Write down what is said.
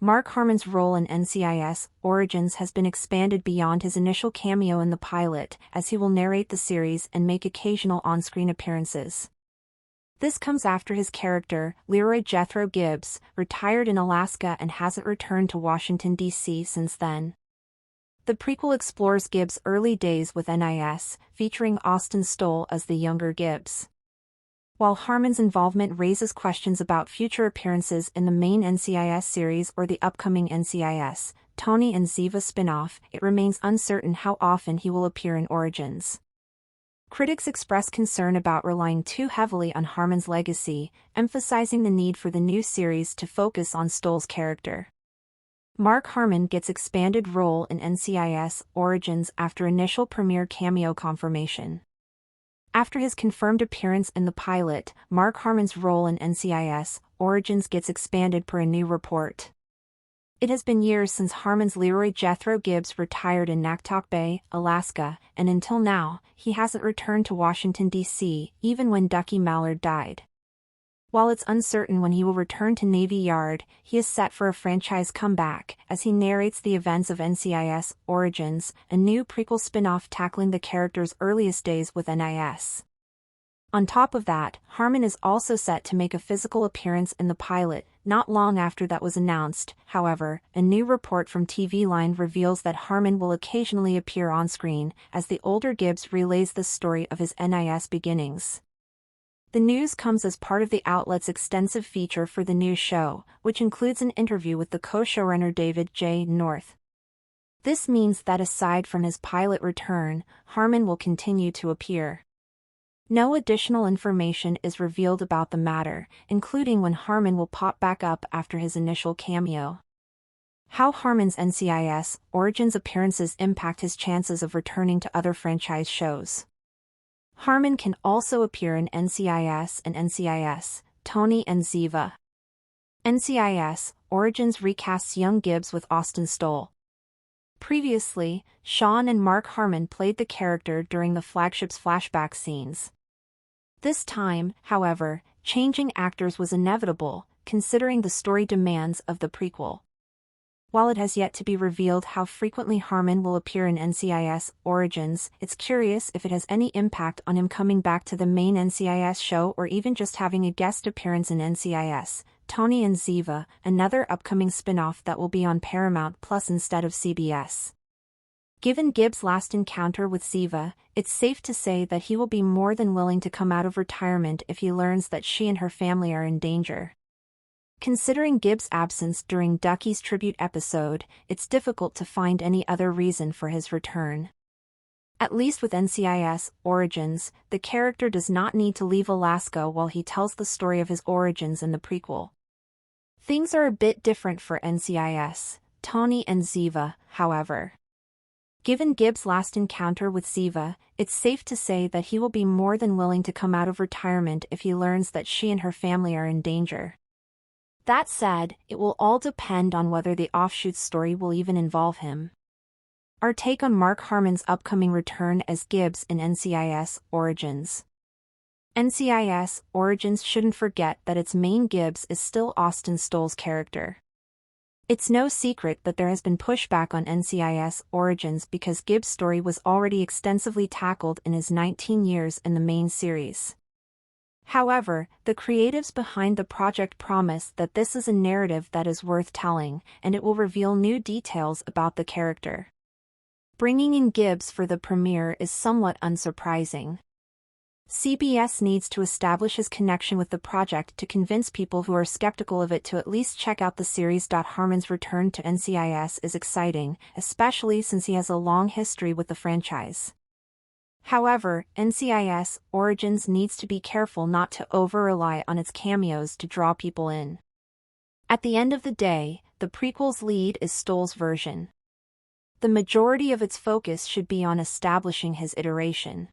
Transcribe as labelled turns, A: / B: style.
A: Mark Harmon's role in NCIS Origins has been expanded beyond his initial cameo in the pilot, as he will narrate the series and make occasional on-screen appearances. This comes after his character, Leroy Jethro Gibbs, retired in Alaska and hasn't returned to Washington, D.C. since then. The prequel explores Gibbs' early days with NIS, featuring Austin Stoll as the younger Gibbs. While Harmon's involvement raises questions about future appearances in the main NCIS series or the upcoming NCIS, Tony and Ziva spin-off, it remains uncertain how often he will appear in Origins. Critics express concern about relying too heavily on Harmon's legacy, emphasizing the need for the new series to focus on Stoll's character. Mark Harmon gets expanded role in NCIS Origins after initial premiere cameo confirmation. After his confirmed appearance in the pilot, Mark Harmon's role in NCIS Origins gets expanded per a new report. It has been years since Harmon's Leroy Jethro Gibbs retired in Naktok Bay, Alaska, and until now, he hasn't returned to Washington, D.C., even when Ducky Mallard died. While it's uncertain when he will return to Navy Yard, he is set for a franchise comeback, as he narrates the events of NCIS Origins, a new prequel spin-off tackling the character's earliest days with NIS. On top of that, Harmon is also set to make a physical appearance in the pilot. Not long after that was announced, however, a new report from TV Line reveals that Harmon will occasionally appear on-screen, as the older Gibbs relays the story of his NIS beginnings. The news comes as part of the outlet's extensive feature for the new show, which includes an interview with the co-showrunner David J. North. This means that aside from his pilot return, Harmon will continue to appear. No additional information is revealed about the matter, including when Harmon will pop back up after his initial cameo. How Harmon's NCIS Origins appearances impact his chances of returning to other franchise shows. Harmon can also appear in NCIS and NCIS, Tony and Ziva. NCIS Origins recasts young Gibbs with Austin Stoll. Previously, Sean and Mark Harmon played the character during the flagship's flashback scenes. This time, however, changing actors was inevitable, considering the story demands of the prequel. While it has yet to be revealed how frequently Harmon will appear in NCIS Origins, it's curious if it has any impact on him coming back to the main NCIS show or even just having a guest appearance in NCIS, Tony and Ziva, another upcoming spin-off that will be on Paramount Plus instead of CBS. Given Gibbs' last encounter with Ziva, it's safe to say that he will be more than willing to come out of retirement if he learns that she and her family are in danger. Considering Gibbs' absence during Ducky's tribute episode, it's difficult to find any other reason for his return. At least with NCIS Origins, the character does not need to leave Alaska while he tells the story of his origins in the prequel. Things are a bit different for NCIS, Tony and Ziva, however. Given Gibbs' last encounter with Ziva, it's safe to say that he will be more than willing to come out of retirement if he learns that she and her family are in danger. That said, it will all depend on whether the offshoot story will even involve him. Our take on Mark Harmon's upcoming return as Gibbs in NCIS Origins. NCIS Origins shouldn't forget that its main Gibbs is still Austin Stoll's character. It's no secret that there has been pushback on NCIS Origins because Gibbs' story was already extensively tackled in his 19 years in the main series. However, the creatives behind the project promise that this is a narrative that is worth telling, and it will reveal new details about the character. Bringing in Gibbs for the premiere is somewhat unsurprising. CBS needs to establish his connection with the project to convince people who are skeptical of it to at least check out the series. Harmon's return to NCIS is exciting, especially since he has a long history with the franchise. However, NCIS Origins needs to be careful not to over-rely on its cameos to draw people in. At the end of the day, the prequel's lead is Stoll's version. The majority of its focus should be on establishing his iteration.